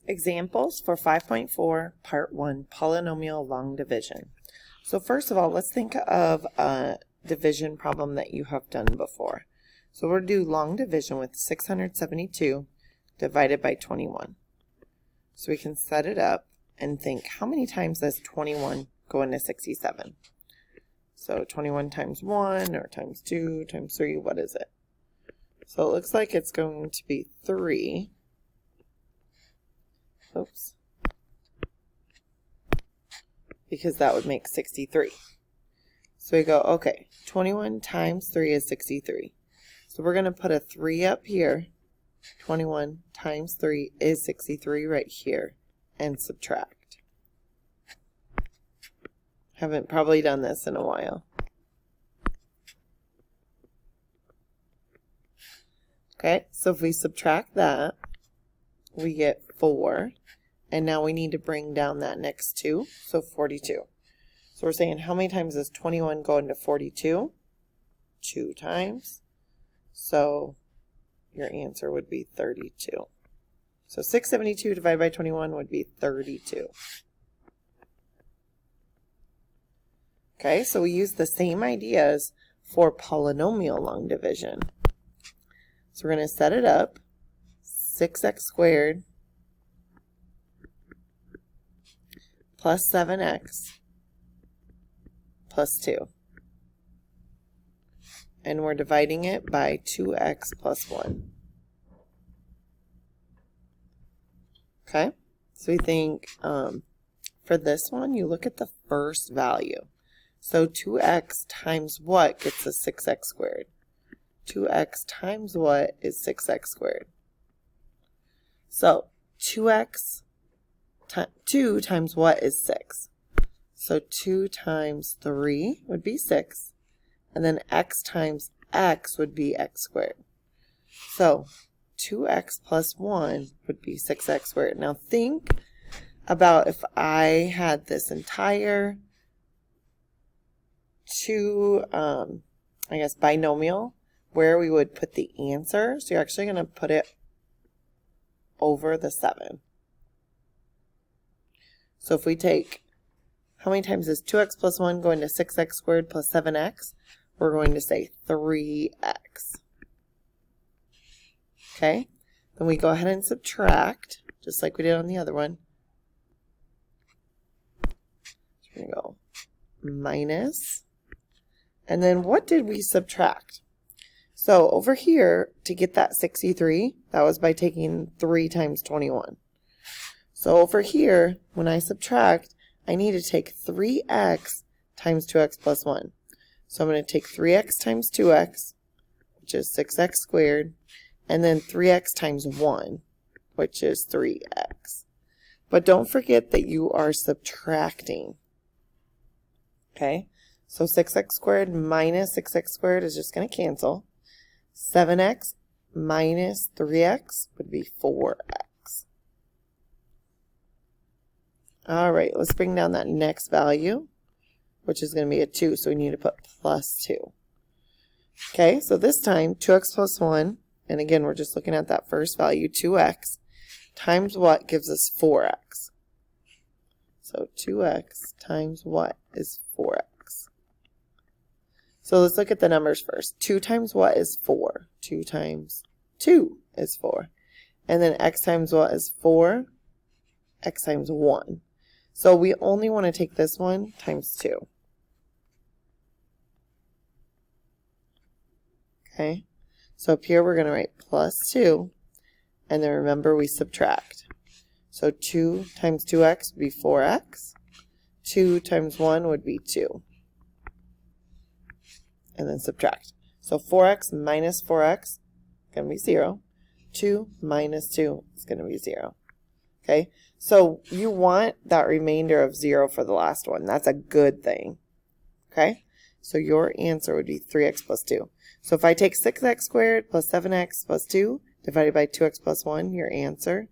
Examples for 5.4, Part 1, Polynomial Long Division. So first of all, let's think of a division problem that you have done before. So we'll do long division with 672 divided by 21. So we can set it up and think, how many times does 21 go into 67? So 21 times 1 or times 2 times 3, what is it? So it looks like it's going to be 3. Oops. Because that would make 63. So we go, okay, 21 times 3 is 63. So we're going to put a 3 up here. 21 times 3 is 63 right here. And subtract. Haven't probably done this in a while. Okay, so if we subtract that, we get 4. And now we need to bring down that next 2, so 42. So we're saying how many times does 21 go into 42? 2 times. So your answer would be 32. So 672 divided by 21 would be 32. Okay, so we use the same ideas for polynomial long division. So we're going to set it up. 6x squared plus 7x plus 2. And we're dividing it by 2x plus 1. Okay, so we think for this one, you look at the first value. So 2x times what gets us 6x squared? 2x times what is 6x squared? So 2 times what is 6? So 2 times 3 would be 6. And then x times x would be x squared. So 2x plus 1 would be 6x squared. Now think about if I had this entire binomial where we would put the answer. So you're actually going to put it over the 7. So if we take, how many times is 2x plus 1 going to 6x squared plus 7x? We're going to say 3x. Okay, then we go ahead and subtract, just like we did on the other one. So we're going to go minus. And then what did we subtract? So over here, to get that 63, that was by taking 3 times 21. So over here, when I subtract, I need to take 3x times 2x plus 1. So I'm going to take 3x times 2x, which is 6x squared, and then 3x times 1, which is 3x. But don't forget that you are subtracting. Okay, so 6x squared minus 6x squared is just going to cancel. 7x minus 3x would be 4x. All right, let's bring down that next value, which is going to be a 2, so we need to put plus 2. Okay, so this time 2x plus 1, and again, we're just looking at that first value, 2x, times what gives us 4x? So 2x times what is 4x? So let's look at the numbers first. 2 times what is 4? 2 times 2 is 4. And then x times what is 4? X times 1. So we only want to take this one times 2. Okay, so up here we're going to write plus 2, and then remember we subtract. So 2 times 2x would be 4x. 2 times 1 would be 2. And then subtract. So 4x minus 4x is going to be 0. 2 minus 2 is going to be 0. Okay, so you want that remainder of 0 for the last one. That's a good thing. Okay, so your answer would be 3x plus 2. So if I take 6x squared plus 7x plus 2 divided by 2x plus 1, your answer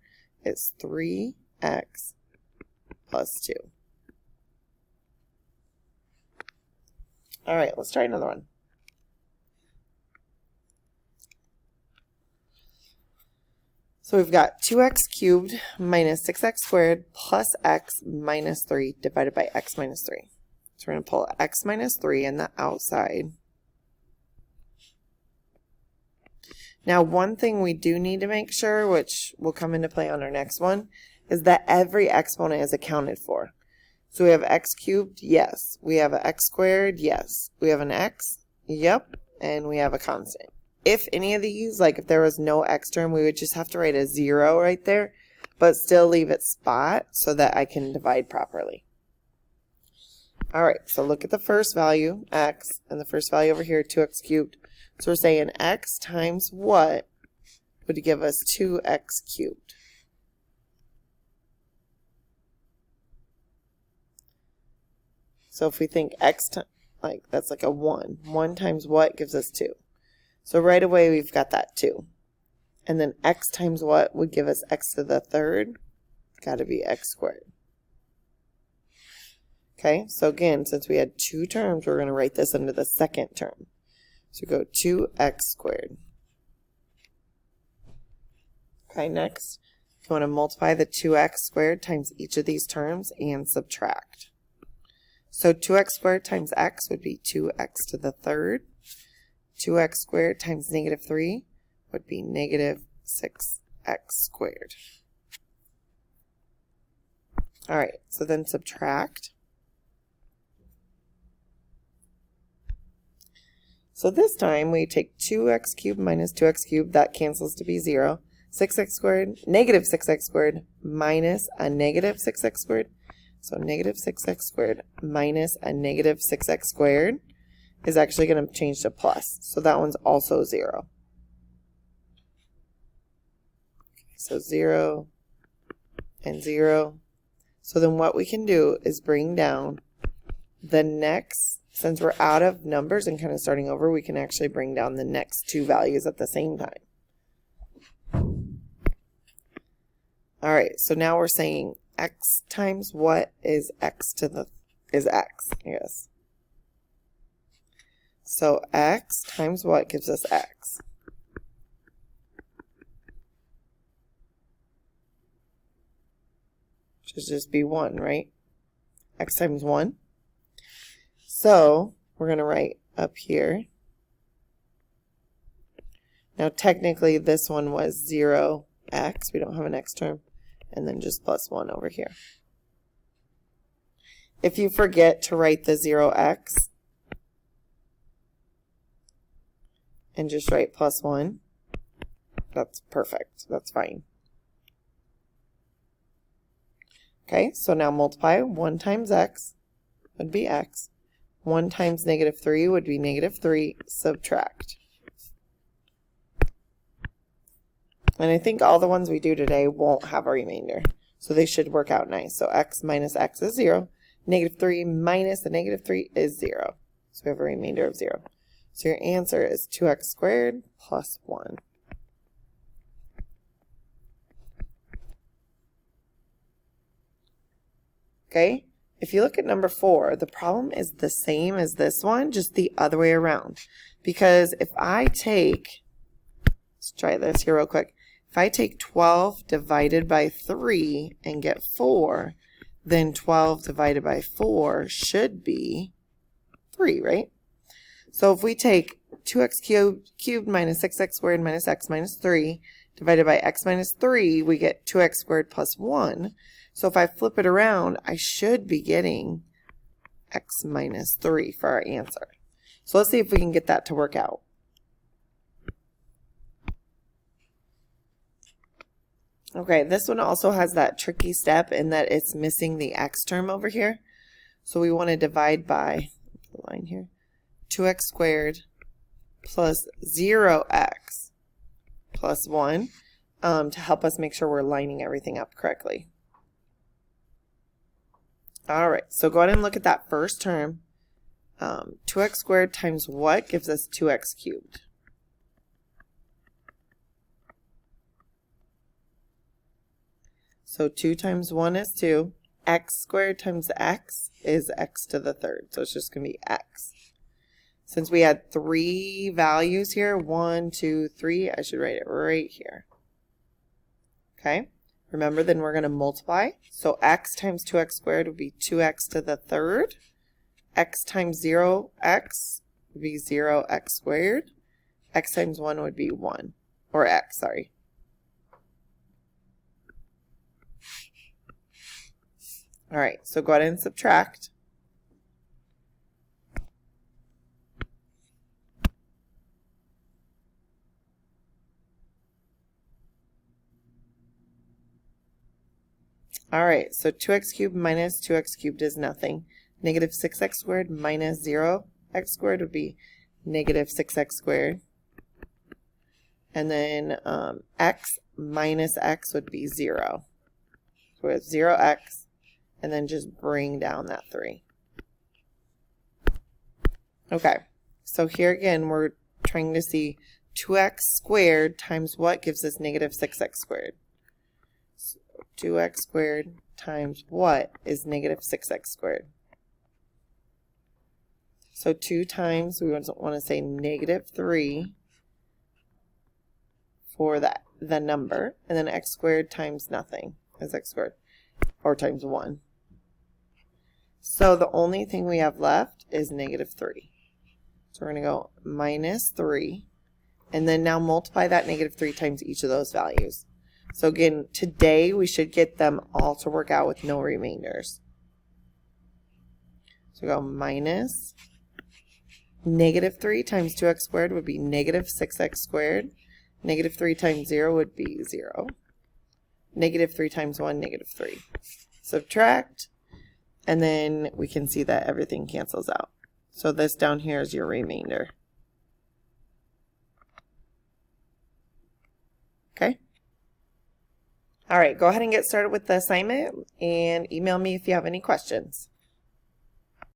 is 3x plus 2. All right, let's try another one. So we've got 2x cubed minus 6x squared plus x minus 3 divided by x minus 3. So we're going to pull x minus 3 in the outside. Now, one thing we do need to make sure, which will come into play on our next one, is that every exponent is accounted for. So we have x cubed, yes. We have an x squared, yes. We have an x, yep. And we have a constant. If any of these, like if there was no x term, we would just have to write a 0 right there, but still leave its spot so that I can divide properly. All right, so look at the first value, x, and the first value over here, 2x cubed. So we're saying x times what would give us 2x cubed? So if we think x, like that's like a 1. 1 times what gives us 2? So right away we've got that 2. And then x times what would give us x to the third? It's got to be x squared. Okay, so again, since we had 2 terms, we're going to write this under the second term. So go 2x squared. Okay, next, you want to multiply the 2x squared times each of these terms and subtract. So 2x squared times x would be 2x to the third. 2x squared times negative 3 would be negative 6x squared. All right, so then subtract. So this time we take 2x cubed minus 2x cubed, that cancels to be 0. 6x squared, negative 6x squared minus a negative 6x squared. So negative 6x squared minus a negative 6x squared is actually going to change to plus. So that one's also 0. So 0 and 0. So then what we can do is bring down the next, since we're out of numbers and kind of starting over, we can actually bring down the next 2 values at the same time. All right, so now we're saying x times what is x to the, is x, yes. So x times what gives us x? Should just be 1, right? X times 1. So we're going to write up here. Now technically this one was 0x. We don't have an x term. And then just plus 1 over here. If you forget to write the 0x and just write plus 1, that's perfect. That's fine. Okay, so now multiply. 1 times x would be x. 1 times negative 3 would be negative 3. Subtract. And I think all the ones we do today won't have a remainder. So they should work out nice. So x minus x is 0. Negative 3 minus the negative 3 is 0. So we have a remainder of 0. So your answer is 2x squared plus 1. Okay? If you look at number 4, the problem is the same as this one, just the other way around. Because if I take, let's try this here real quick. If I take 12 divided by 3 and get 4, then 12 divided by 4 should be 3, right? So if we take 2x cubed minus 6x squared minus x minus 3 divided by x minus 3, we get 2x squared plus 1. So if I flip it around, I should be getting x minus 3 for our answer. So let's see if we can get that to work out. Okay, this one also has that tricky step in that it's missing the x term over here. So we want to divide by, the line here, 2x squared plus 0x plus 1 to help us make sure we're lining everything up correctly. All right, so go ahead and look at that first term. 2x squared times what gives us 2x cubed? So 2 times 1 is 2. X squared times x is x to the third. So it's just going to be x. Since we had 3 values here, 1, 2, 3, I should write it right here. Okay, remember then we're going to multiply. So x times 2x squared would be 2x to the third. X times 0x would be 0x squared. X times 1 would be 1. Or x, sorry. All right, so go ahead and subtract. All right, so 2x cubed minus 2x cubed is nothing. Negative 6x squared minus 0x squared would be negative 6x squared. And then x minus x would be 0. So we have 0x, and then just bring down that 3. Okay, so here again, we're trying to see 2x squared times what gives us negative 6x squared. 2x squared times what is negative 6x squared? So 2 times, we want to say negative 3 for the number, and then x squared times nothing is x squared, or times 1. So the only thing we have left is negative 3. So we're going to go minus 3, and then now multiply that negative 3 times each of those values. So again, today we should get them all to work out with no remainders. So go minus negative 3 times 2x squared would be negative 6x squared. Negative 3 times 0 would be 0. Negative 3 times 1, negative 3. Subtract, and then we can see that everything cancels out. So this down here is your remainder. Okay? All right, go ahead and get started with the assignment and email me if you have any questions.